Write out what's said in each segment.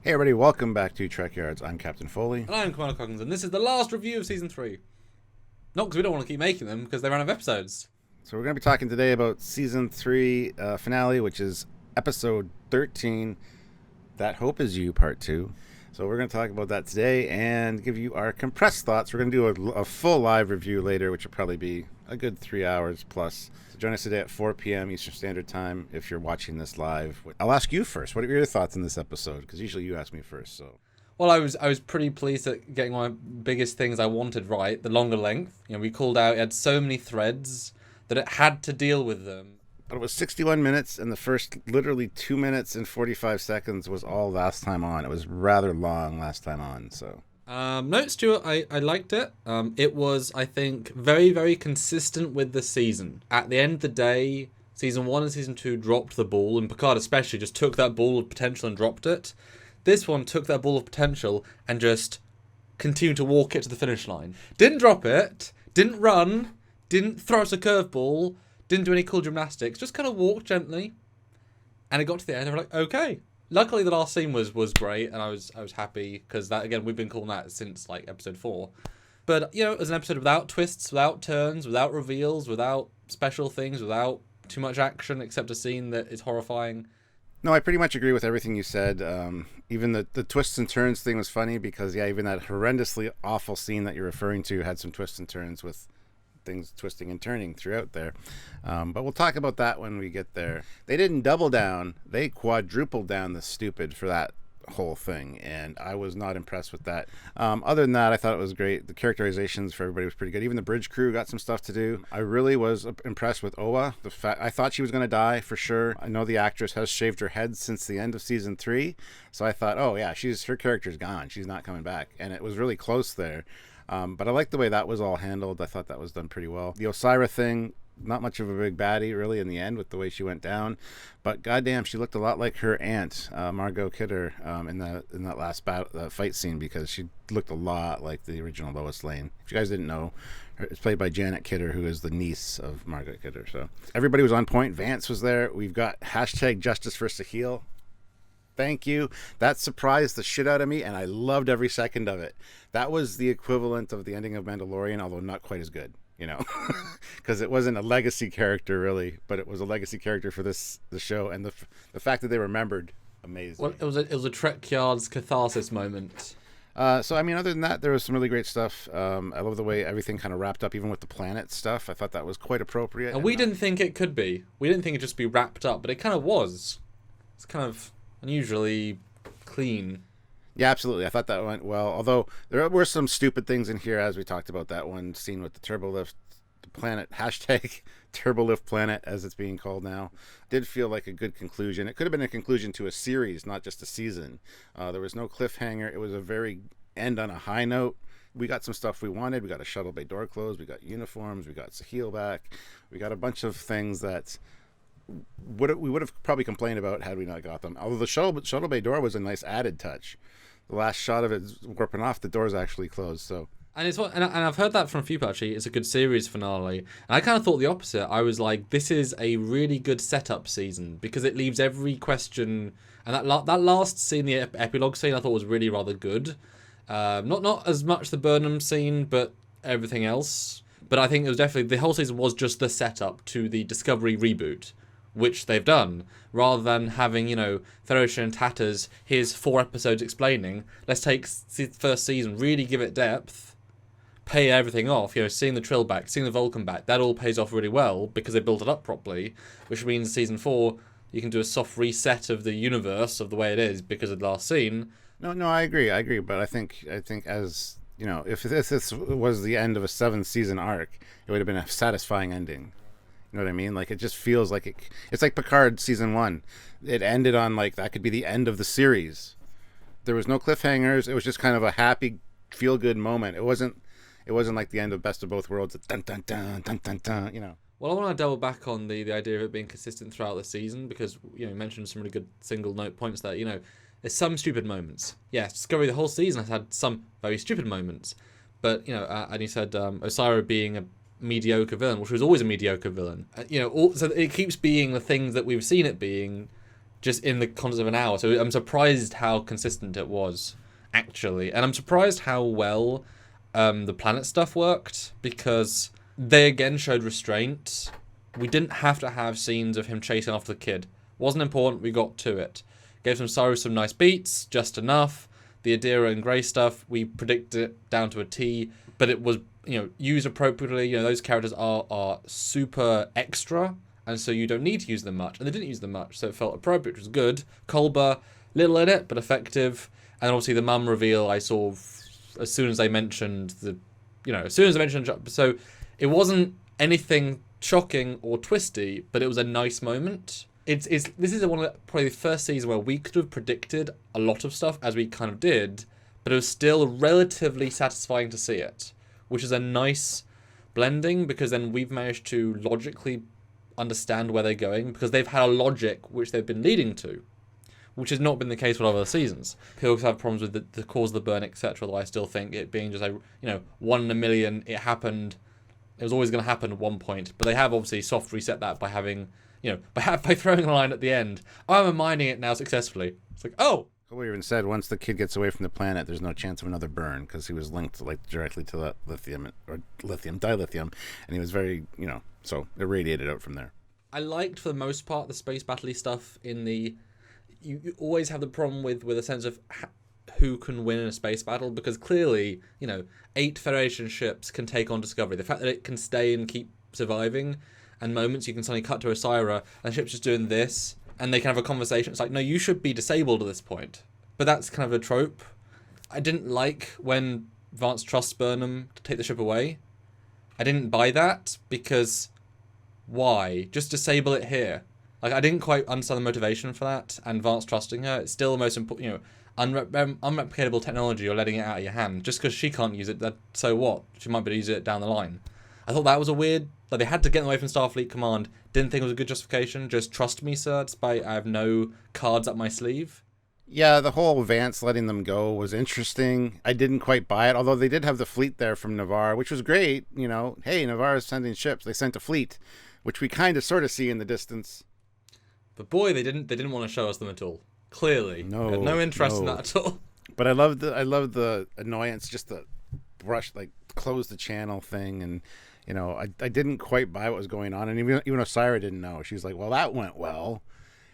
Hey everybody, welcome back to Trekyards. I'm Captain Foley. And I'm Commander Coggins, and this is the last review of Season 3. Not because we don't want to keep making them, because they ran out of episodes. So we're going to be talking today about Season 3 finale, which is Episode 13, That Hope Is You, Part 2. So we're going to talk about that today and give you our compressed thoughts. We're going to do a full live review later, which will probably be a good 3 hours plus. So join us today at 4 p.m. Eastern Standard Time if you're watching this live. I'll ask you first. What are your thoughts on this episode? Because usually you ask me first. So. Well, I was pretty pleased at getting one of the biggest things I wanted right, the longer length. You know, we called out it had so many threads that it had to deal with them. But it was 61 minutes, and the first literally 2 minutes and 45 seconds was all last time on. It was rather long last time on, so. No, Stuart, I liked it. It was, I think, very, very consistent with the season. At the end of the day, Season 1 and Season 2 dropped the ball, and Picard especially just took that ball of potential and dropped it. This one took that ball of potential and just continued to walk it to the finish line. Didn't drop it, didn't run, didn't throw us a curveball, didn't do any cool gymnastics, just kind of walked gently. And it got to the end and we're like, okay. Luckily the last scene was great and I was happy because that, again, we've been calling that since like episode 4. But, you know, as an episode without twists, without turns, without reveals, without special things, without too much action except a scene that is horrifying. No, I pretty much agree with everything you said. Even the twists and turns thing was funny because, yeah, even that horrendously awful scene that you're referring to had some twists and turns with things twisting and turning throughout there. But we'll talk about that when we get there. They didn't double down. They quadrupled down the stupid for that whole thing, and I was not impressed with that. Other than that, I thought it was great. The characterizations for everybody was pretty good. Even the bridge crew got some stuff to do. I really was impressed with Oa. I thought she was going to die for sure. I know the actress has shaved her head since the end of Season 3, so I thought, oh yeah, her character's gone. She's not coming back, and it was really close there. But I like the way that was all handled. I thought that was done pretty well. The Osira thing, not much of a big baddie really in the end with the way she went down, but goddamn, she looked a lot like her aunt, Margot Kidder, in that last fight scene, because she looked a lot like the original Lois Lane. If you guys didn't know, it's played by Janet Kidder, who is the niece of Margot Kidder. So everybody was on point. Vance was there. We've got hashtag Justice for Sahil. Thank you. That surprised the shit out of me, and I loved every second of it. That was the equivalent of the ending of Mandalorian, although not quite as good, you know, because it wasn't a legacy character really, but it was a legacy character for the show, and the fact that they remembered, amazing. Well, it was a Trekyards catharsis moment. So I mean, other than that, there was some really great stuff. I love the way everything kind of wrapped up, even with the planet stuff. I thought that was quite appropriate. And we didn't think it could be. We didn't think it'd just be wrapped up, but it kind of was. It's kind of unusually clean. Yeah, absolutely. I thought that went well. Although there were some stupid things in here, as we talked about that one scene with the turbolift planet, hashtag turbolift planet, as it's being called now. Did feel like a good conclusion. It could have been a conclusion to a series, not just a season. There was no cliffhanger. It was a very end on a high note. We got some stuff we wanted. We got a shuttle bay door closed. We got uniforms. We got Sahil back. We got a bunch of things that we would have probably complained about had we not got them. Although the shuttle bay door was a nice added touch. The last shot of it warping off, the door's actually closed. So, and I've heard that from a few people actually. It's a good series finale, and I kind of thought the opposite. I was like, this is a really good setup season because it leaves every question. And that last scene, the epilogue scene, I thought was really rather good. Not as much the Burnham scene, but everything else. But I think it was definitely the whole season was just the setup to the Discovery reboot, which they've done, rather than having, you know, Federation and Tatters, here's 4 episodes explaining. Let's take the first season, really give it depth, pay everything off, you know, seeing the Trill back, seeing the Vulcan back, that all pays off really well because they built it up properly, which means Season 4, you can do a soft reset of the universe of the way it is because of the last scene. No, I agree, but I think as, you know, if this was the end of a 7-season arc, it would have been a satisfying ending. You know what I mean? Like, it just feels like it's like Picard Season 1. It ended on, like, that could be the end of the series. There was no cliffhangers. It was just kind of a happy, feel-good moment. It wasn't like the end of Best of Both Worlds. Dun, dun, dun, dun, dun, dun, you know. Well, I want to double back on the idea of it being consistent throughout the season because, you know, you mentioned some really good single-note points there. You know, there's some stupid moments. Yes, Discovery the whole season has had some very stupid moments. But, you know, and you said Osira being a mediocre villain, which was always a mediocre villain. You know, so it keeps being the things that we've seen it being, just in the context of an hour. So I'm surprised how consistent it was, actually. And I'm surprised how well the planet stuff worked, because they again showed restraint. We didn't have to have scenes of him chasing after the kid. Wasn't important, we got to it. Gave some Cyrus some nice beats, just enough. The Adira and Grey stuff, we predicted it down to a T, but it was, used appropriately. Those characters are super extra, and so you don't need to use them much. And they didn't use them much, so it felt appropriate, which was good. Kolba, little in it, but effective. And obviously the mum reveal I saw as soon as they mentioned so it wasn't anything shocking or twisty, but it was a nice moment. This is one of probably the first season where we could have predicted a lot of stuff, as we kind of did, but it was still relatively satisfying to see it, which is a nice blending, because then we've managed to logically understand where they're going, because they've had a logic which they've been leading to, which has not been the case with other seasons. People have problems with the cause of the burn, etc., though I still think it being just 1 in a million, it happened. It was always going to happen at one point, but they have obviously soft reset that by having, by throwing a line at the end. I'm mining it now successfely. It's like, oh! We even said once the kid gets away from the planet, there's no chance of another burn, because he was linked directly to that dilithium, and he was very, so it radiated out from there. I liked, for the most part, the space battle-y stuff in the... You always have the problem with a sense of who can win in a space battle, because clearly, 8 Federation ships can take on Discovery. The fact that it can stay and keep surviving, and moments you can suddenly cut to Osira, and the ship's just doing this, and they can have a conversation. It's like, no, you should be disabled at this point. But that's kind of a trope. I didn't like when Vance trusts Burnham to take the ship away. I didn't buy that, because why? Just disable it here. I didn't quite understand the motivation for that, and Vance trusting her. It's still the most important, unreplicatable technology. You're letting it out of your hand. Just because she can't use it, so what? She might be able to use it down the line. I thought that was a weird... they had to get away from Starfleet Command. Didn't think it was a good justification. Just trust me, sir, despite I have no cards up my sleeve. Yeah, the whole Vance letting them go was interesting. I didn't quite buy it, although they did have the fleet there from Navarre, which was great. Hey, Navarre is sending ships. They sent a fleet, which we kind of sort of see in the distance. But boy, they didn't want to show us them at all. Clearly, they had no interest in that at all. But I love the annoyance, just the brush, close the channel thing, and I didn't quite buy what was going on, and even Osira didn't know. She was like, "Well, that went well,"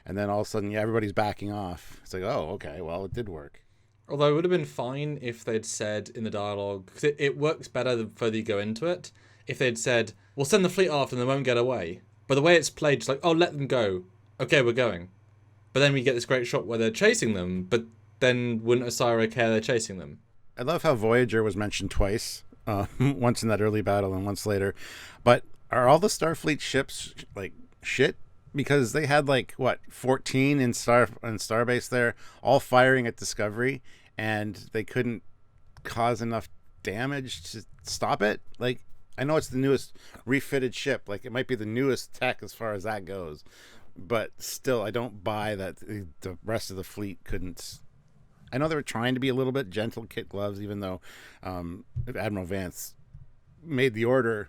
and then all of a sudden, everybody's backing off. It's like, "Oh, okay, well, it did work." Although it would have been fine if they'd said in the dialogue, because it works better the further you go into it. If they'd said, "We'll send the fleet after, and they won't get away," but the way it's played, it's like, "Oh, let them go. Okay, we're going." But then we get this great shot where they're chasing them, but then wouldn't Osira care they're chasing them? I love how Voyager was mentioned twice, once in that early battle and once later. But are all the Starfleet ships shit? Because they had 14 in Starbase there, all firing at Discovery, and they couldn't cause enough damage to stop it. I know it's the newest refitted ship, it might be the newest tech as far as that goes. But still, I don't buy that the rest of the fleet couldn't. I know they were trying to be a little bit gentle, kit gloves, even though Admiral Vance made the order,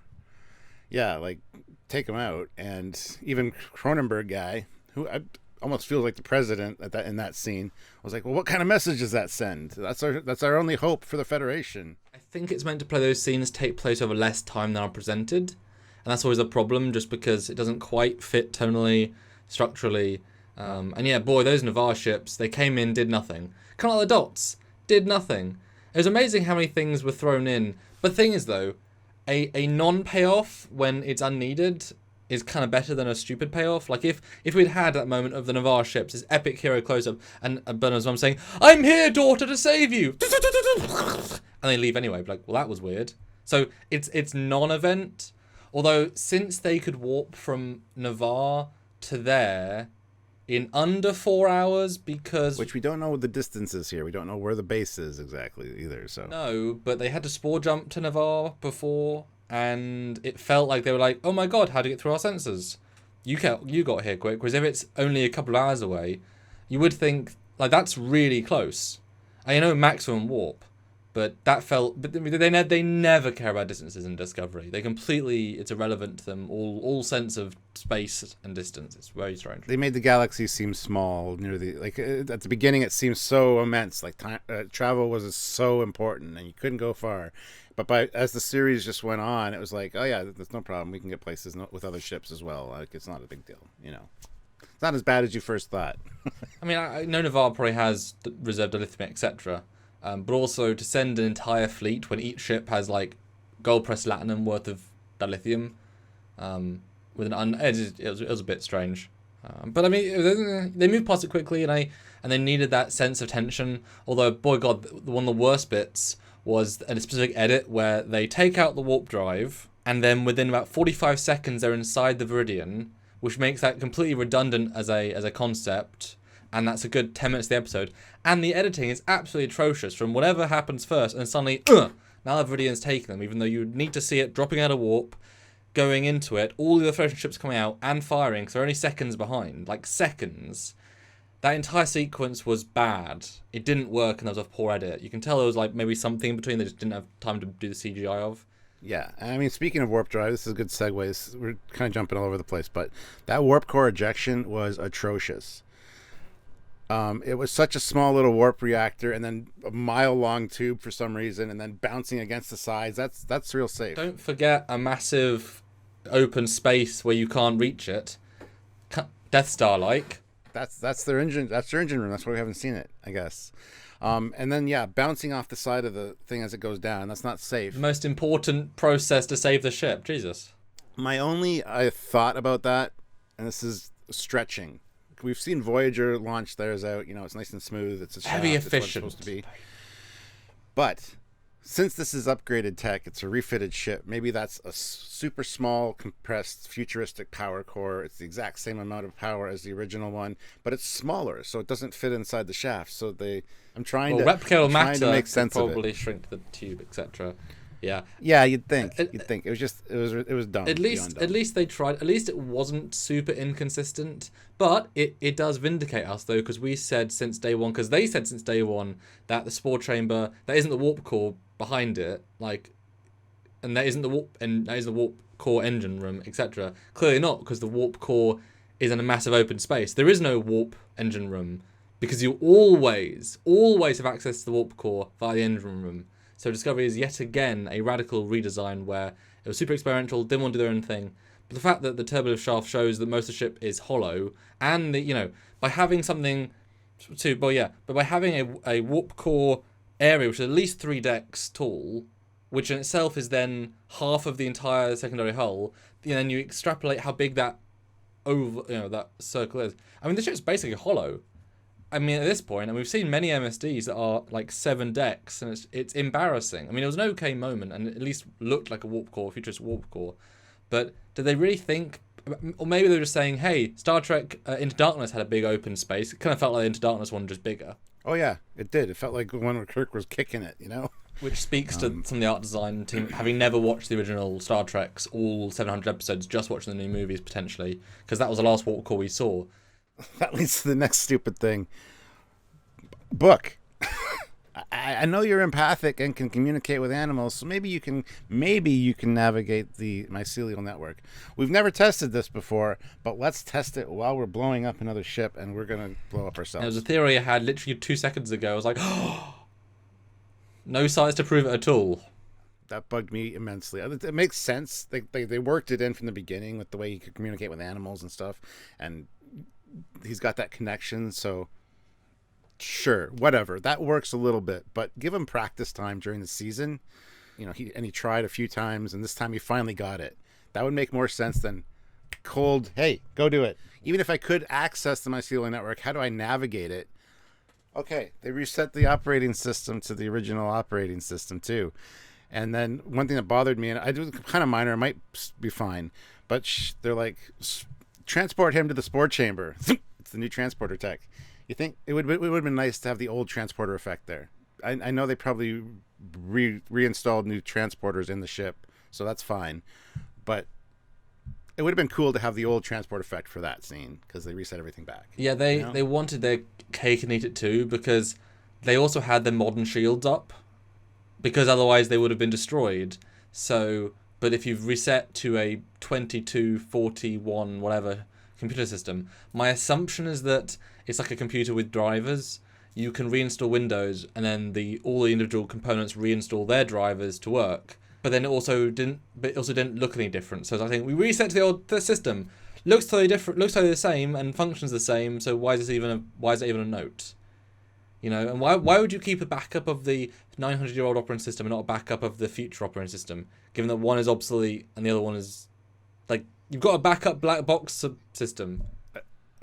take them out. And even Cronenberg guy, who almost feels like the president in that scene, was like, well, what kind of message does that send? That's our only hope for the Federation. I think it's meant to play those scenes take place over less time than are presented. And that's always a problem, just because it doesn't quite fit tonally, structurally. And yeah, boy, those Navarre ships, they came in, did nothing. Kind of like the Dots, did nothing. It was amazing how many things were thrown in. But the thing is, though, a non-payoff when it's unneeded is kind of better than a stupid payoff. If we'd had that moment of the Navarre ships, this epic hero close-up, and Bernard's mum saying, "I'm here, daughter, to save you!" And they leave anyway. Well, that was weird. So it's non-event. Although, since they could warp from Navarre to there in under 4 hours, because... Which we don't know the distances here. We don't know where the base is exactly either, so... No, but they had to spore jump to Navarre before, and it felt like they were like, oh my god, how to get through our sensors? You got here quick, whereas if it's only a couple of hours away, you would think, that's really close. I know maximum warp, But that felt, but they never care about distances in Discovery. They completely, it's irrelevant to them. All sense of space and distance. It's very strange. They made the galaxy seem small near the at the beginning. It seemed so immense. Like time, travel was so important, and you couldn't go far. But as the series just went on, it was like, oh yeah, there's no problem. We can get places with other ships as well. Like it's not a big deal, It's not as bad as you first thought. I mean, I know Navarre probably has reserved dilithium, etc. But also to send an entire fleet when each ship has like gold pressed latinum worth of dilithium, with it was a bit strange. But I mean, they moved past it quickly, and they needed that sense of tension. Although, boy God, one of the worst bits was a specific edit where they take out the warp drive, and then within about 45 seconds they're inside the Viridian, which makes that completely redundant as a concept. And that's a good 10 minutes of the episode. And the editing is absolutely atrocious from whatever happens first, and suddenly, now the Viridian's taking them, even though you need to see it dropping out of warp, going into it, all the other Federation ships coming out and firing, because they're only seconds behind. Like, seconds. That entire sequence was bad. It didn't work, and there was a poor edit. You can tell there was, like, maybe something in between they just didn't have time to do the CGI of. Yeah, I mean, speaking of warp drive, this is a good segue. We're kind of jumping all over the place, but that warp core ejection was atrocious. It was such a small little warp reactor, and then a mile-long tube for some reason, and then bouncing against the sides. That's real safe. Don't forget a massive open space where you can't reach it. Death Star-like. That's their engine. That's their engine room. That's why we haven't seen it, I guess. And then bouncing off the side of the thing as it goes down. That's not safe. Most important process to save the ship. Jesus. My only thought about that, and this is stretching. We've seen Voyager launch theirs out. It's nice and smooth. It's a heavy shaft. efficient. It's what it's supposed to be. But since this is upgraded tech, it's a refitted ship. Maybe that's a super small, compressed, futuristic power core. It's the exact same amount of power as the original one, but it's smaller, so it doesn't fit inside the shaft. So I'm trying to make sense of it. Probably shrink the tube, etc. Yeah. Yeah, you'd think. It was dumb. At least they tried. At least it wasn't super inconsistent. But it does vindicate us though, because we said since day one, because they said since day one that the spore chamber, that isn't the warp core behind it, and that isn't the warp core engine room, etc. Clearly not, because the warp core is in a massive open space. There is no warp engine room, because you always have access to the warp core via the engine room. So Discovery is yet again a radical redesign where it was super experimental, didn't want to do their own thing. But the fact that the turbulent shaft shows that most of the ship is hollow, and by having something by having a warp core area which is at least 3 decks tall, which in itself is then half of the entire secondary hull, then you extrapolate how big that that circle is. I mean, the ship's basically hollow. I mean, at this point, and we've seen many MSDs that are like 7 decks, and it's embarrassing. I mean, it was an okay moment, and it at least looked like a warp core, futuristic warp core. But did they really think, or maybe they were just saying, hey, Star Trek Into Darkness had a big open space. It kind of felt like the Into Darkness one, just bigger. Oh yeah, it did. It felt like the one where Kirk was kicking it, Which speaks to some of the art design team, having never watched the original Star Treks, all 700 episodes, just watching the new movies potentially, because that was the last warp core we saw. That leads to the next stupid thing. Book. I know you're empathic and can communicate with animals, so maybe you can navigate the mycelial network. We've never tested this before, but let's test it while we're blowing up another ship, and we're gonna blow up ourselves. It was a theory I had literally 2 seconds ago. I was like, oh, no science to prove it at all. That bugged me immensely. It makes sense. They worked it in from the beginning with the way he could communicate with animals and stuff, and he's got that connection, so sure, whatever. That works a little bit, but give him practice time during the season. He tried a few times, and this time he finally got it. That would make more sense than cold, hey, go do it. Even if I could access the mycelial network, how do I navigate it? Okay, they reset the operating system to the original operating system too. And then one thing that bothered me, and I do kind of minor, it might be fine, but they're like, transport him to the spore chamber. It's the new transporter tech. You think it would have been nice to have the old transporter effect there? I know they probably reinstalled new transporters in the ship, so that's fine. But it would have been cool to have the old transport effect for that scene, because they reset everything back. Yeah, they wanted their cake and eat it too, because they also had the modern shields up. because otherwise they would have been destroyed. So, but if you've reset to a 2241 whatever computer system, my assumption is that it's like a computer with drivers. You can reinstall Windows, and then all the individual components reinstall their drivers to work. But then it also didn't look any different. So I think we reset to the system. Looks totally different. Looks totally the same, and functions the same. So why is it even a note? You know, and why would you keep a backup of the 900-year-old operating system and not a backup of the future operating system, given that one is obsolete and the other one is, like, you've got a backup black box system.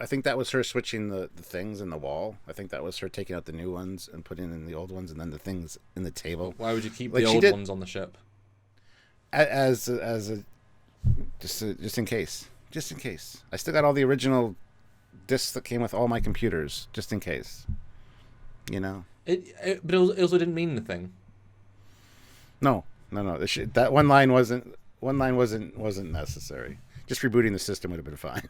I think that was her switching the things in the wall. I think that was her taking out the new ones and putting in the old ones, and then the things in the table. Why would you keep the old ones on the ship? Just in case. Just in case. I still got all the original discs that came with all my computers, just in case. You know? But it also didn't mean anything. No. That one line wasn't necessary. Just rebooting the system would have been fine.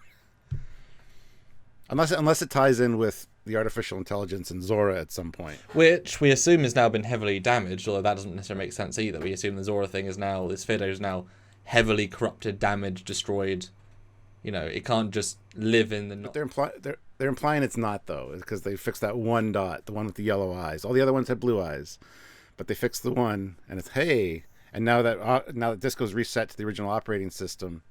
Unless it ties in with the artificial intelligence and Zora at some point. Which we assume has now been heavily damaged, although that doesn't necessarily make sense either. We assume the Zora thing is now, this sphere data is now heavily corrupted, damaged, destroyed. You know, it can't just live in the... But they're implying it's not, though, because they fixed that one dot, the one with the yellow eyes. All the other ones had blue eyes. But they fixed the one, and it's, hey... And now that Disco's reset to the original operating system,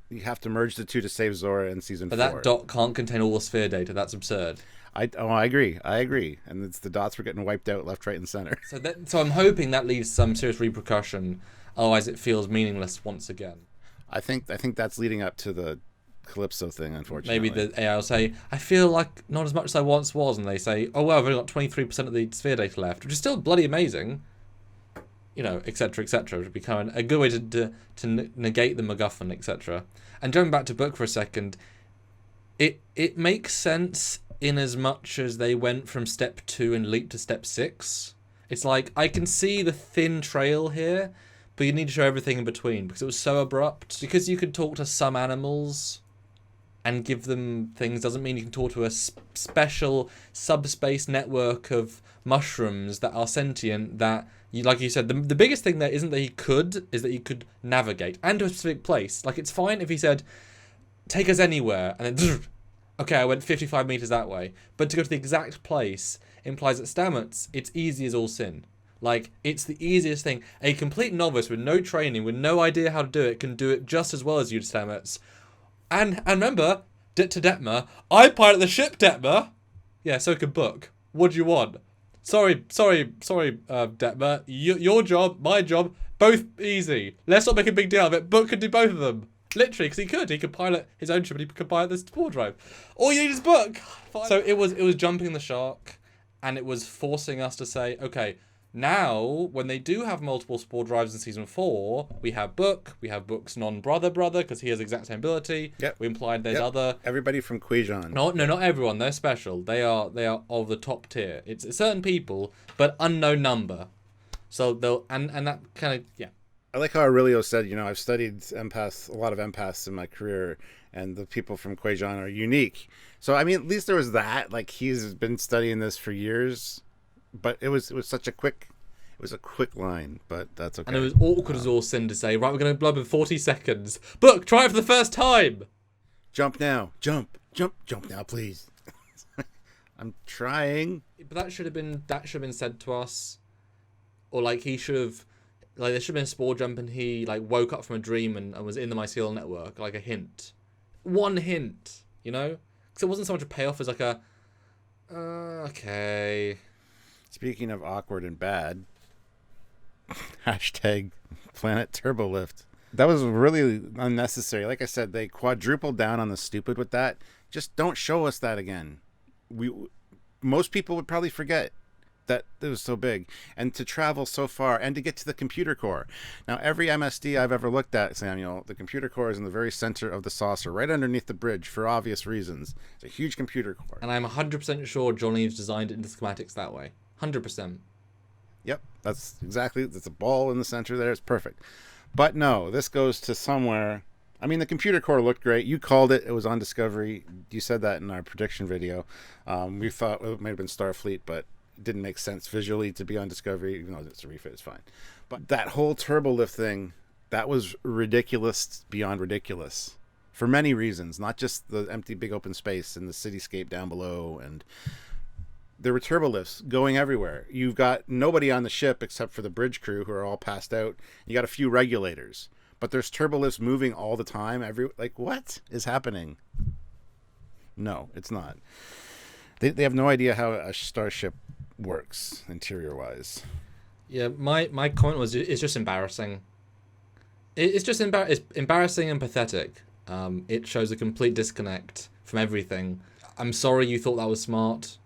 you have to merge the two to save Zora in season 4. But that dot can't contain all the sphere data. That's absurd. I agree. And it's the dots were getting wiped out left, right, and center. So I'm hoping that leaves some serious repercussion. Otherwise, it feels meaningless once again. I think that's leading up to the Calypso thing, unfortunately. Maybe the AI will say, I feel like not as much as I once was, and they say, oh well, I've only got 23% of the sphere data left, which is still bloody amazing. You know, etc., etc. It would become a good way to negate the MacGuffin, etc. And going back to Book for a second, it makes sense in as much as they went from step 2 and leaped to step 6. It's like, I can see the thin trail here, but you need to show everything in between, because it was so abrupt. Because you could talk to some animals and give them things doesn't mean you can talk to a special subspace network of mushrooms that are sentient, that, like you said, the biggest thing there isn't that he could, is that he could navigate, and to a specific place. Like, it's fine if he said, take us anywhere, and then, okay, I went 55 meters that way. But to go to the exact place implies that Stamets, it's easy as all sin. Like, it's the easiest thing. A complete novice with no training, with no idea how to do it, can do it just as well as you, Stamets. And remember, to Detmer, I pilot the ship, Detmer. Yeah, so can Book. What do you want? Sorry, Detmer. Your job, my job, both easy. Let's not make a big deal of it. Book could do both of them. Literally, because he could. He could pilot his own ship, and he could pilot the spore drive. All you need is Book. Fine. So it was jumping the shark, and it was forcing us to say, okay, now, when they do have multiple spore drives in season 4, we have Book. We have Book's non-brother, because he has the exact same ability. Yep. We implied there's other... Everybody from Quajon. No, not everyone. They're special. They are of the top tier. It's certain people, but unknown number. So they'll... And that kind of... Yeah. I like how Aurelio said, I've studied empaths, a lot of empaths in my career, and the people from Quajon are unique. So, I mean, at least there was that. Like, he's been studying this for years. But it was such a quick line, but that's okay. And it was awkward as all sin to say, right, we're going to blow up in 40 seconds. Book, try it for the first time. Jump now. Jump now, please. I'm trying. But that should have been said to us. Or like he should have, like there should have been a spore jump and he like woke up from a dream and was in the mycelial network, like a hint. One hint, Because it wasn't so much a payoff as like a, okay. Speaking of awkward and bad, hashtag Planet Turbolift. That was really unnecessary. Like I said, they quadrupled down on the stupid with that. Just don't show us that again. Most people would probably forget that it was so big. And to travel so far and to get to the computer core. Now, every MSD I've ever looked at, Samuel, the computer core is in the very center of the saucer, right underneath the bridge for obvious reasons. It's a huge computer core. And I'm 100% sure John Eaves designed it into schematics that way. 100%. Yep, that's a ball in the center there. It's perfect. But no, this goes to somewhere. I mean, the computer core looked great. You called it. It was on Discovery. You said that in our prediction video. We thought it might have been Starfleet, but It didn't make sense visually to be on Discovery, even though it's a refit, it's fine. But that whole turbo lift thing, that was ridiculous beyond ridiculous. For many reasons, not just the empty big open space and the cityscape down below, and there were turbo lifts going everywhere. You've got nobody on the ship except for the bridge crew who are all passed out. You got a few regulators, but there's turbo lifts moving all the time. Like, what is happening? No, it's not. They have no idea how a starship works interior wise. Yeah, my comment was it's just embarrassing. It's just it's embarrassing and pathetic. It shows a complete disconnect from everything. I'm sorry you thought that was smart.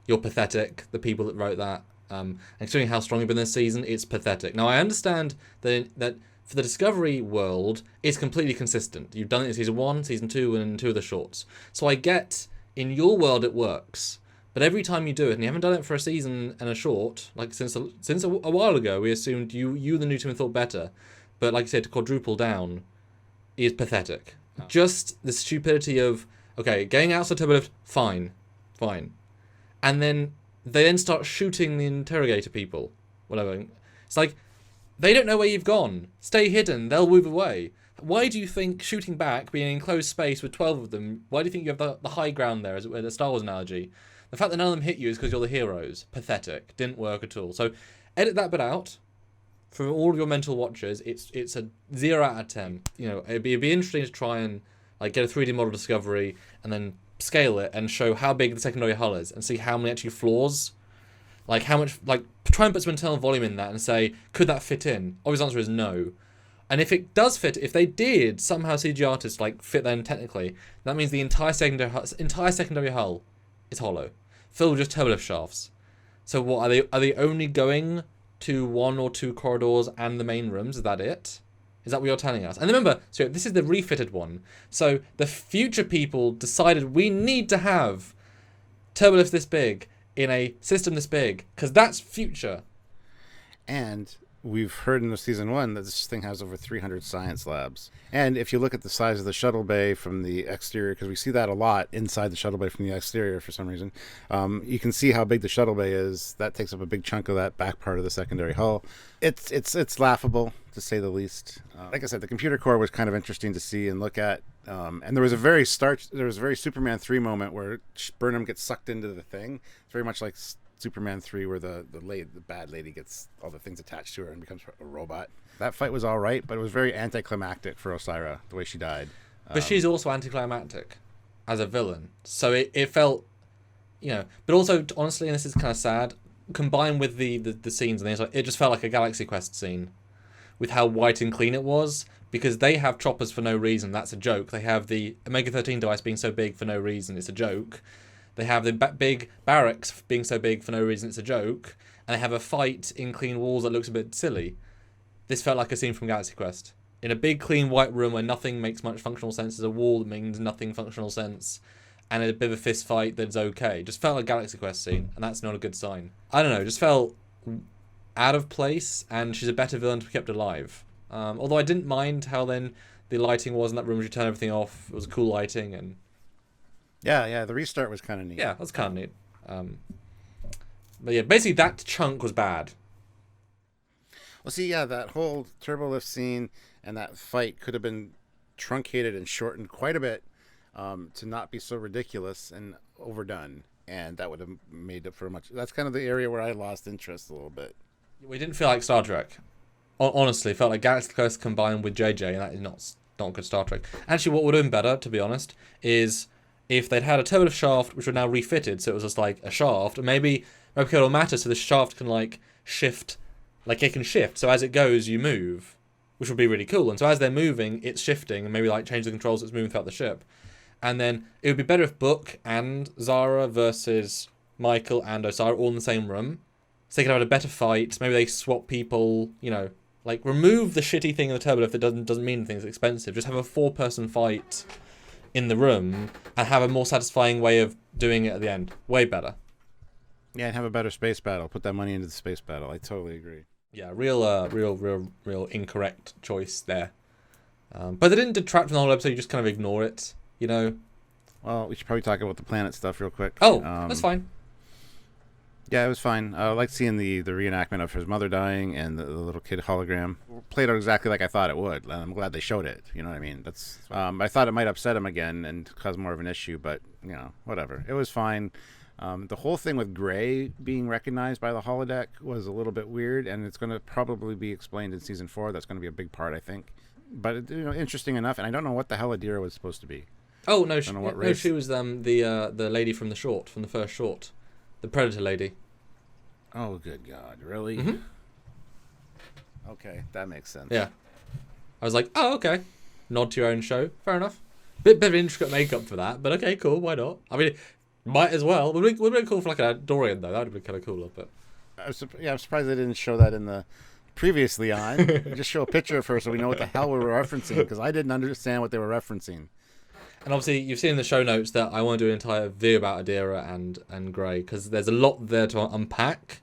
You're pathetic, the people that wrote that. And considering how strong you've been this season, it's pathetic. Now, I understand that for the Discovery world, it's completely consistent. You've done it in Season 1, Season 2, and 2 of the shorts. So I get, in your world, it works. But every time you do it, and you haven't done it for a season and a short, like since a while ago, we assumed you the new team thought better. But like I said, to quadruple down is pathetic. Just the stupidity of, okay, getting outside turbo lift, fine. And then they then start shooting the interrogator people. Whatever. It's like, they don't know where you've gone. Stay hidden, they'll move away. Why do you think shooting back, being in an enclosed space with 12 of them, why do you think you have the high ground there, as a Star Wars analogy? The fact that none of them hit you is because you're the heroes. Pathetic. Didn't work at all. So, edit that bit out. For all of your mental watchers, it's a 0 out of 10. You know, it'd be interesting to try and like get a 3D model Discovery and then scale it and show how big the secondary hull is and see how many actually flaws, like how much, like try and put some internal volume in that and say, could that fit in? Obvious answer is no. And if it does fit, if they did somehow CG artists like fit then technically, that means the entire secondary hull is hollow, filled with just turbolift shafts. So what are they only going to 1 or 2 corridors and the main rooms? Is that it? Is that what you're telling us? And remember, so this is the refitted one. So the future people decided we need to have turbolifts this big in a system this big because that's future. And we've heard in the Season 1 that this thing has over 300 science labs. And if you look at the size of the shuttle bay from the exterior, because we see that a lot inside the shuttle bay from the exterior for some reason, you can see how big the shuttle bay is. That takes up a big chunk of that back part of the secondary hull. It's laughable, to say the least. Like I said, the computer core was kind of interesting to see and look at. And there was a very Superman 3 moment where Burnham gets sucked into the thing. It's very much like Superman 3 where the bad lady gets all the things attached to her and becomes a robot. That fight was all right, but it was very anticlimactic for Osira, the way she died. But she's also anticlimactic as a villain. So it felt, you know, but also, honestly, and this is kind of sad, combined with the scenes and things, it just felt like a Galaxy Quest scene with how white and clean it was, because they have choppers for no reason. That's a joke. They have the Omega-13 device being so big for no reason. It's a joke. They have the big barracks being so big for no reason. It's a joke. And they have a fight in clean walls that looks a bit silly. This felt like a scene from Galaxy Quest. In a big, clean, white room where nothing makes much functional sense, there's a wall that means nothing functional sense, and a bit of a fist fight that's okay. Just felt like a Galaxy Quest scene, and that's not a good sign. I don't know, just felt out of place, and she's a better villain to be kept alive. Although I didn't mind how then the lighting was in that room, she turned everything off. It was cool lighting, and yeah, the restart was kind of neat. Yeah, that's kind of neat. But yeah, basically that chunk was bad. Well, see, yeah, that whole turbo lift scene and that fight could have been truncated and shortened quite a bit to not be so ridiculous and overdone, and that would have made up for much. That's kind of the area where I lost interest a little bit. We didn't feel like Star Trek. Honestly, it felt like Galaxy Quest combined with JJ, and that is not good Star Trek. Actually, what would have been better, to be honest, is if they'd had a turbo lift shaft which were now refitted, so it was just like a shaft, and maybe replicatable matter, so the shaft can like shift. Like, it can shift, so as it goes, you move, which would be really cool. And so as they're moving, it's shifting, and maybe, like, change the controls, it's moving throughout the ship. And then it would be better if Book and Zara versus Michael and Osira all in the same room. So they could have a better fight. Maybe they swap people, you know. Like, remove the shitty thing in the turbo lift that doesn't mean anything, it's expensive. Just have a 4-person fight in the room, and have a more satisfying way of doing it at the end. Way better. Yeah, and have a better space battle. Put that money into the space battle. I totally agree. Yeah, real incorrect choice there. But they didn't detract from the whole episode. You just kind of ignore it, you know. Well, we should probably talk about the planet stuff real quick. Oh, that's fine. Yeah, it was fine. I liked seeing the reenactment of his mother dying and the little kid hologram. Played out exactly like I thought it would. And I'm glad they showed it. You know what I mean? That's. I thought it might upset him again and cause more of an issue, but whatever. It was fine. The whole thing with Gray being recognized by the holodeck was a little bit weird, and it's going to probably be explained in season 4. That's going to be a big part, I think. But interesting enough, and I don't know what the hell Adira was supposed to be. Oh no, she was the lady from the first short, the Predator lady. Oh, good God, really? Mm-hmm. Okay, that makes sense. Yeah, I was like, oh okay, nod to your own show, fair enough. Bit of intricate makeup for that, but okay, cool, why not? I mean, might as well. Would have been cool for like a Dorian though. That would have been kind of cooler. But I'm surprised they didn't show that in the previously on. Just show a picture of her so we know what the hell we were referencing, because I didn't understand what they were referencing. And obviously, you've seen in the show notes that I want to do an entire video about Adira and Gray, because there's a lot there to unpack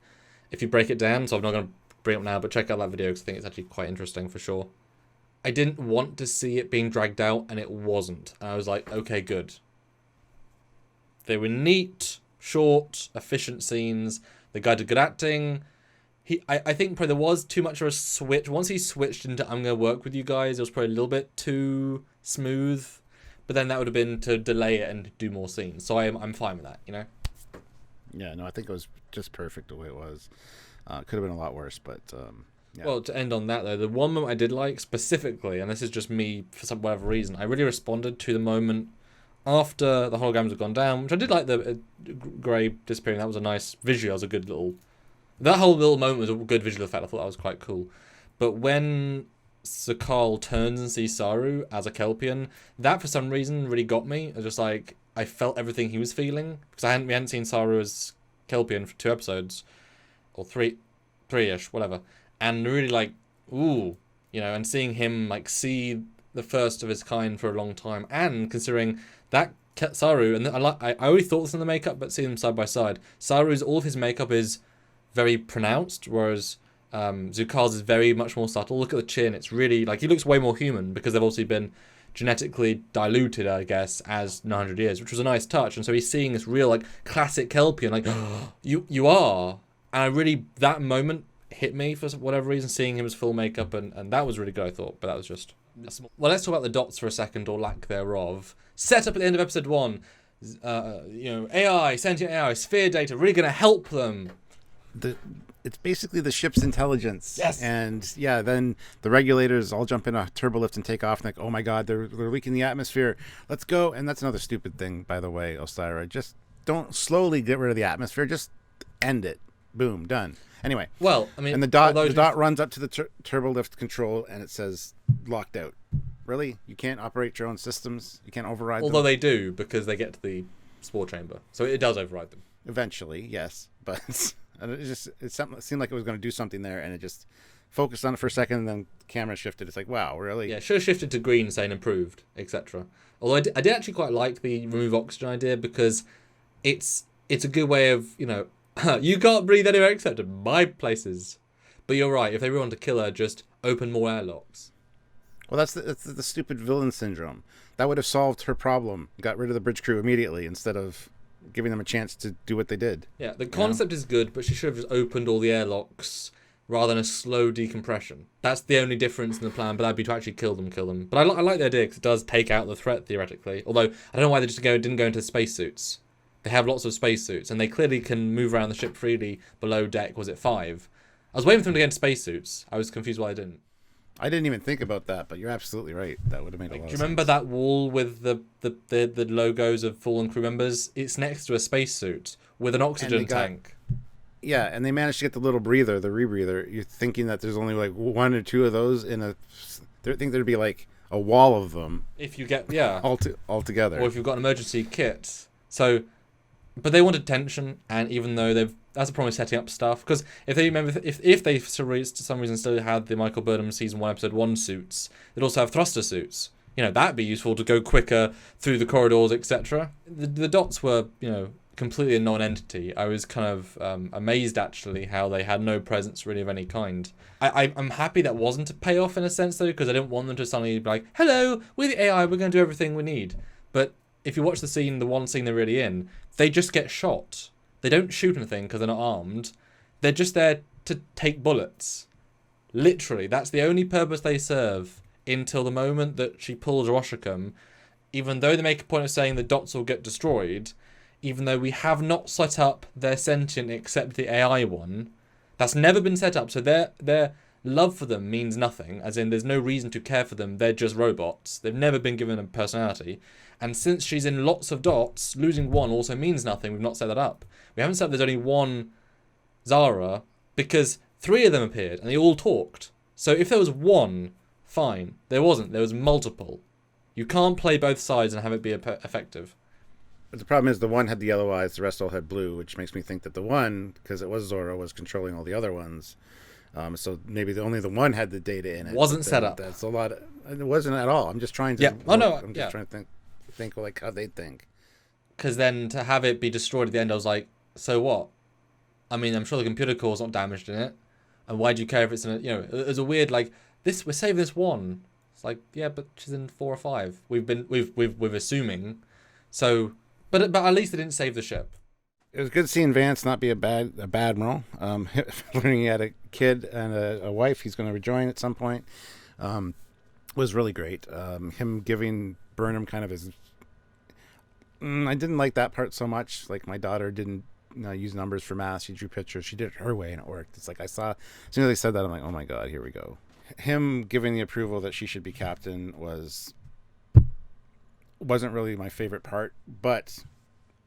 if you break it down. So I'm not going to bring it up now, but check out that video because I think it's actually quite interesting for sure. I didn't want to see it being dragged out, and it wasn't. And I was like, okay, good. They were neat, short, efficient scenes. The guy did good acting. I think probably there was too much of a switch. Once he switched into I'm going to work with you guys, it was probably a little bit too smooth. But then that would have been to delay it and do more scenes. So I'm fine with that, Yeah, no, I think it was just perfect the way it was. Could have been a lot worse, but yeah. Well, to end on that, though, the one moment I did like specifically, and this is just me for whatever reason, I really responded to the moment after the holograms had gone down, which I did like the Grey disappearing. That was a nice visual. That was a good little... That whole little moment was a good visual effect. I thought that was quite cool. But when Sakal turns and sees Saru as a Kelpian, that for some reason really got me. It was just like, I felt everything he was feeling. Because we hadn't seen Saru as Kelpian for 2 episodes. Or 3-ish, whatever. And really like, ooh, and seeing him like see the first of his kind for a long time. And considering that Saru, and I already thought this in the makeup, but seeing them side by side, Saru's, all of his makeup is very pronounced, whereas Zukal's is very much more subtle. Look at the chin. It's really, like, he looks way more human because they've obviously been genetically diluted, I guess, as 900 years, which was a nice touch. And so he's seeing this real, like, classic Kelpian, like, you are. And I really, that moment hit me for whatever reason, seeing him as full makeup, and that was really good, I thought. But that was just... Well, let's talk about the dots for a second, or lack thereof. Set up at the end of episode 1, AI, sentient AI, sphere data, really going to help them. It's basically the ship's intelligence. Yes. And yeah, then the regulators all jump in a turbolift and take off and like, oh my God, they're leaking the atmosphere. Let's go. And that's another stupid thing, by the way, Osira. Just don't slowly get rid of the atmosphere. Just end it. Boom, done. Anyway. Well, I mean, and the dot runs up to the turbolift control and it says locked out. Really? You can't operate your own systems? You can't override them? Although they do, because they get to the spore chamber. So it does override them. Eventually, yes. But... And it seemed like it was going to do something there, and it just focused on it for a second, and then the camera shifted. It's like, wow, really? Yeah, should have shifted to green, saying improved, etc. Although I did actually quite like the remove oxygen idea, because it's a good way of, you can't breathe anywhere except in my places. But you're right, if they really want to kill her, just open more airlocks. Well, that's the stupid villain syndrome. That would have solved her problem. Got rid of the bridge crew immediately instead of giving them a chance to do what they did. Yeah, the concept is good, but she should have just opened all the airlocks rather than a slow decompression. That's the only difference in the plan, but that'd be to actually kill them. But I like the idea because it does take out the threat, theoretically. Although, I don't know why they just didn't go into the spacesuits. They have lots of spacesuits, and they clearly can move around the ship freely below deck, was it 5? I was waiting for them to get into spacesuits. I was confused why they didn't. I didn't even think about that, but you're absolutely right. That would have made a lot of sense. Do you remember that wall with the logos of fallen crew members? It's next to a spacesuit with an oxygen tank. Yeah, and they managed to get the little breather, the rebreather. You're thinking that there's only like 1 or 2 of those in a... I think there'd be like a wall of them. If you get... all together. Or if you've got an emergency kit. So... But they wanted tension, and even though that's a problem with setting up stuff, because if they remember, if they for some reason still had the Michael Burnham season 1 episode 1 suits, they'd also have thruster suits. That'd be useful to go quicker through the corridors, etc. The dots were, completely a non-entity. I was kind of amazed actually how they had no presence really of any kind. I'm happy that wasn't a payoff in a sense though, because I didn't want them to suddenly be like, hello, we're the AI, we're going to do everything we need. But if you watch the one scene they're really in, they just get shot. They don't shoot anything because they're not armed. They're just there to take bullets. Literally, that's the only purpose they serve until the moment that she pulls Roshicum. Even though they make a point of saying the dots will get destroyed, even though we have not set up their sentient except the AI one, that's never been set up. So their love for them means nothing, as in there's no reason to care for them. They're just robots. They've never been given a personality. And since she's in lots of dots, losing one also means nothing. We've not set that up. We haven't said there's only one Zara because 3 of them appeared and they all talked. So if there was one, fine. There wasn't. There was multiple. You can't play both sides and have it be effective. But the problem is the one had the yellow eyes, the rest all had blue, which makes me think that the one, because it was Zora, was controlling all the other ones. So maybe only the one had the data in it. Wasn't set up. That's a lot. It wasn't at all. I'm just trying to. Yeah. Oh no. I'm just trying to think like how they think. Because then to have it be destroyed at the end, I was like, so what? I mean, I'm sure the computer core's not damaged in it, and why do you care if it's in a? You know, it was a weird like this. We're saving this one. It's like, yeah, but she's in 4 or 5. We've assuming, so, but at least they didn't save the ship. It was good seeing Vance not be a bad admiral. Learning he had a kid and a wife he's going to rejoin at some point was really great. Him giving Burnham kind of his. I didn't like that part so much. Like my daughter didn't use numbers for math. She drew pictures. She did it her way and it worked. It's like I saw as soon as they said that, I'm like, oh my god, here we go. Him giving the approval that she should be captain wasn't really my favorite part, but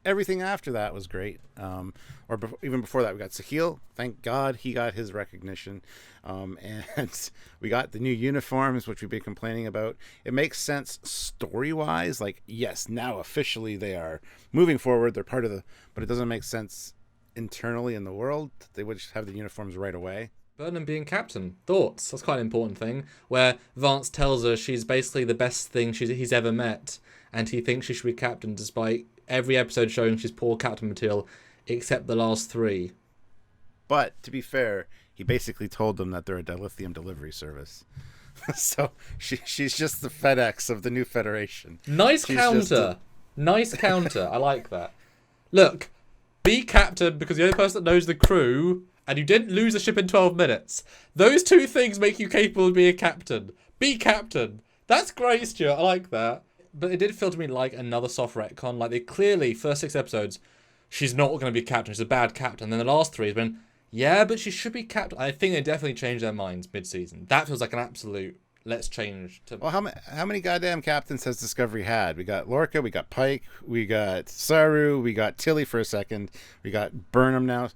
everything after that was great. Even before that, we got Sahil. Thank God he got his recognition. And we got the new uniforms, which we've been complaining about. It makes sense story-wise. Like, yes, now officially they are moving forward. They're part of but it doesn't make sense internally in the world. They would just have the uniforms right away. Burnham being captain. Thoughts? That's quite an important thing. Where Vance tells her she's basically the best thing he's ever met, and he thinks she should be captain despite every episode showing she's poor captain material, except the last 3. But, to be fair, he basically told them that they're a dilithium delivery service. So, she's just the FedEx of the new Federation. Nice counter. Nice counter. I like that. Look, be captain because you're the person that knows the crew, and you didn't lose the ship in 12 minutes. Those 2 things make you capable of being a captain. Be captain. That's great, Stuart. I like that. But it did feel to me like another soft retcon. Like, they clearly, first 6 episodes, she's not going to be captain. She's a bad captain. Then the last 3 has been, yeah, but she should be captain. I think they definitely changed their minds mid-season. That feels like an absolute, let's change. Well, how many goddamn captains has Discovery had? We got Lorca, we got Pike, we got Saru, we got Tilly for a second, we got Burnham now.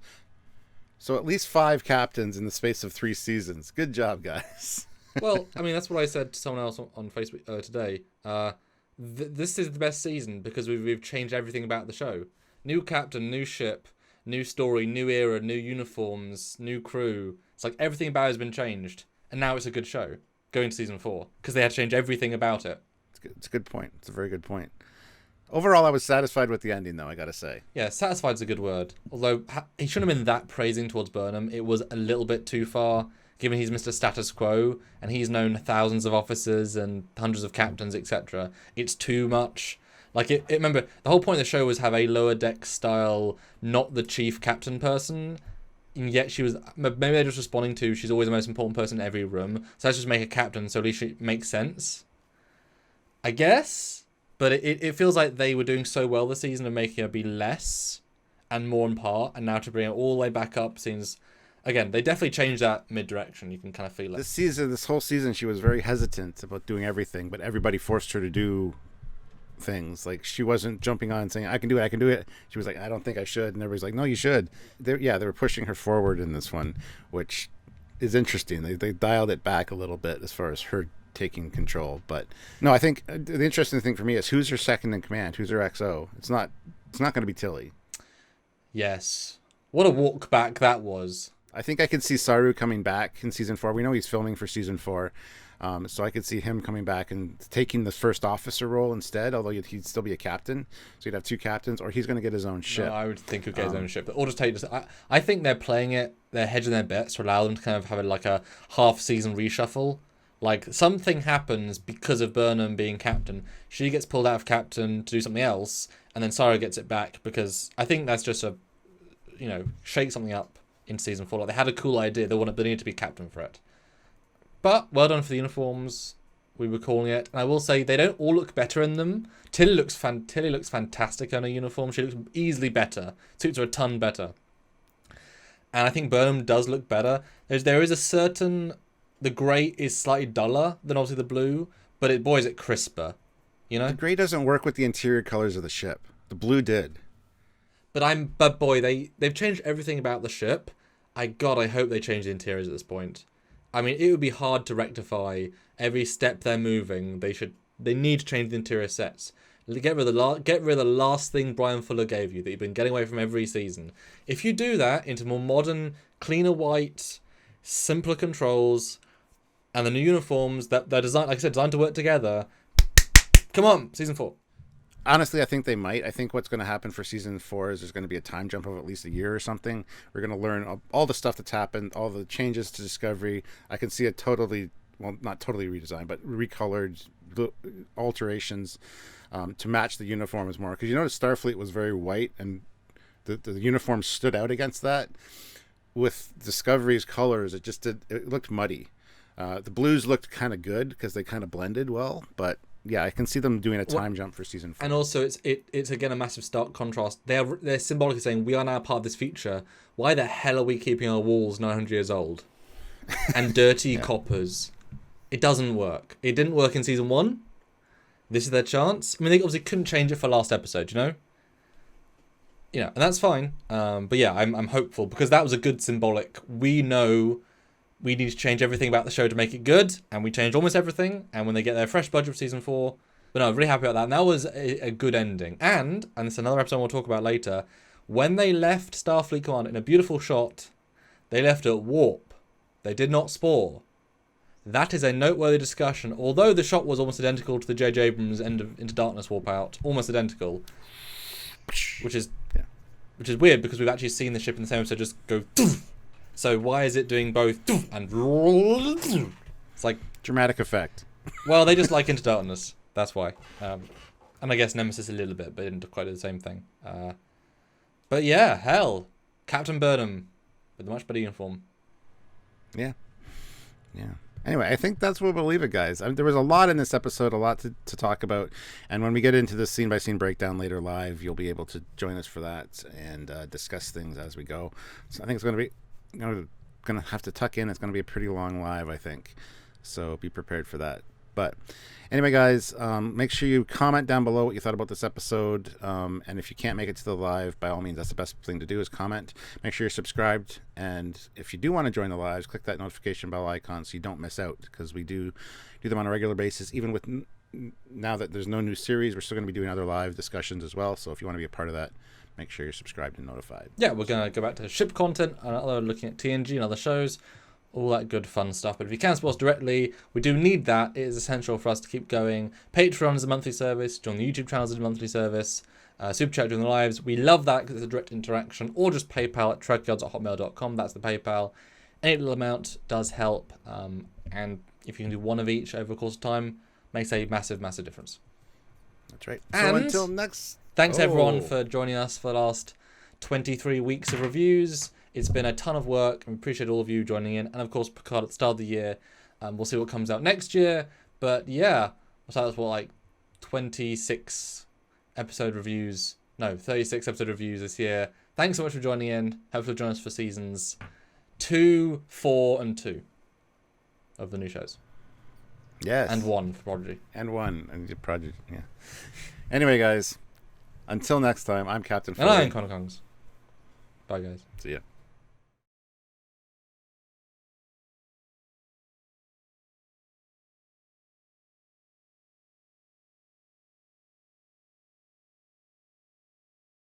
So at least 5 captains in the space of 3 seasons. Good job, guys. Well, I mean, that's what I said to someone else on Facebook today. This is the best season because we've changed everything about the show. New captain, new ship, new story, new era, new uniforms, new crew. It's like everything about it has been changed. And now it's a good show going to season 4 because they had to change everything about it. It's a good point. It's a very good point. Overall, I was satisfied with the ending, though, I gotta say. Yeah, satisfied is a good word. Although, he shouldn't have been that praising towards Burnham. It was a little bit too far, given he's Mr. Status Quo, and he's known thousands of officers and hundreds of captains, etc. It's too much. Like, remember, the whole point of the show was have a lower deck style, not the chief captain person, and yet she was, maybe they're just responding to, she's always the most important person in every room, so let's just make a captain so at least it makes sense. I guess? But it feels like they were doing so well this season of making her be less and more on par, and now to bring it all the way back up seems... Again, they definitely changed that mid-direction. You can kind of feel it. This whole season, she was very hesitant about doing everything, but everybody forced her to do things. Like, she wasn't jumping on and saying, I can do it. She was like, I don't think I should. And everybody's like, no, you should. They were pushing her forward in this one, which is interesting. They dialed it back a little bit as far as her taking control. But no, I think the interesting thing for me is who's her second in command? Who's her XO? It's not going to be Tilly. Yes. What a walk back that was. I think I could see Saru coming back in season 4. We know he's filming for season 4. So I could see him coming back and taking the first officer role instead, although he'd still be a captain. So you'd have 2 captains, or he's going to get his own ship. No, I would think he'll get his own ship. Or just take this. I think they're playing it, they're hedging their bets to allow them to kind of have a half-season reshuffle. Like, something happens because of Burnham being captain. She gets pulled out of captain to do something else, and then Sarah gets it back because I think that's just shake something up in season 4. Like, they had a cool idea. They needed to be captain for it. But well done for the uniforms. We were calling it. And I will say they don't all look better in them. Tilly looks fantastic in her uniform. She looks easily better. Suits her a ton better. And I think Burnham does look better. There is a certain... The grey is slightly duller than obviously the blue, but is it crisper. The grey doesn't work with the interior colors of the ship. The blue did. But boy, they've changed everything about the ship. I hope they change the interiors at this point. I mean, it would be hard to rectify every step they're moving. They need to change the interior sets. Get rid of the last thing Brian Fuller gave you that you've been getting away from every season. If you do that into more modern, cleaner white, simpler controls, and the new uniforms that they're designed, like I said, designed to work together. Come on, season 4. Honestly, I think they might. I think what's going to happen for season 4 is there's going to be a time jump of at least a year or something. We're going to learn all the stuff that's happened, all the changes to Discovery. I can see it not totally redesigned, but recolored alterations to match the uniforms more. Because notice Starfleet was very white, and the uniform stood out against that. With Discovery's colors, it looked muddy. The blues looked kind of good because they kind of blended well, but yeah, I can see them doing a time jump for season 4. And also, it's again a massive stark contrast. They're symbolically saying we are now part of this future. Why the hell are we keeping our walls 900 years old and dirty coppers? It doesn't work. It didn't work in season 1. This is their chance. I mean, they obviously couldn't change it for last episode, and that's fine. But yeah, I'm hopeful because that was a good symbolic. We know we need to change everything about the show to make it good, and we changed almost everything. And when they get their fresh budget for season 4, but no, I'm really happy about that. And that was a good ending. And it's another episode we'll talk about later. When they left Starfleet Command in a beautiful shot, they left at warp. They did not spore. That is a noteworthy discussion. Although the shot was almost identical to the J.J. Abrams end of Into Darkness warp out, almost identical, which is weird because we've actually seen the ship in the same episode just go. So why is it doing both and? It's like dramatic effect. Well, they just like Into Darkness. That's why. And I guess Nemesis a little bit, but didn't quite do the same thing. But yeah, hell, Captain Burnham with a much better uniform. Yeah. Anyway, I think that's where we'll leave it, guys. There was a lot in this episode, a lot to talk about. And when we get into the scene-by-scene breakdown later live, you'll be able to join us for that and discuss things as we go. So I think it's going to have to tuck in. It's going to be a pretty long live, I think. So be prepared for that. But anyway, guys, make sure you comment down below what you thought about this episode. And if you can't make it to the live, by all means, that's the best thing to do is comment. Make sure you're subscribed. And if you do want to join the lives, click that notification bell icon so you don't miss out, because we do them on a regular basis. Even with now that there's no new series, we're still going to be doing other live discussions as well. So if you want to be a part of that, make sure you're subscribed and notified. Yeah, we're going to go back to ship content, looking at TNG and other shows. All that good fun stuff. But if you can support us directly, we do need that. It is essential for us to keep going. Patreon is a monthly service. Join the YouTube channel is a monthly service. Super Chat during the lives. We love that because it's a direct interaction. Or just PayPal at trekyards@hotmail.com. That's the PayPal. Any little amount does help. And if you can do one of each over the course of time, makes a massive, massive difference. That's right. And so until next... Thanks everyone for joining us for the last 23 weeks of reviews. It's been a ton of work, and we appreciate all of you joining in. And of course, Picard at the start of the year. We'll see what comes out next year. But yeah, so that's 26 episode reviews. No, 36 episode reviews this year. Thanks so much for joining in. Hopefully join us for seasons 2, 4, and 2 of the new shows. Yes. And 1 for Prodigy. And Prodigy, yeah. Anyway, guys, until next time, I'm Captain Foley. And I'm Connor Kongs. Bye, guys. See ya.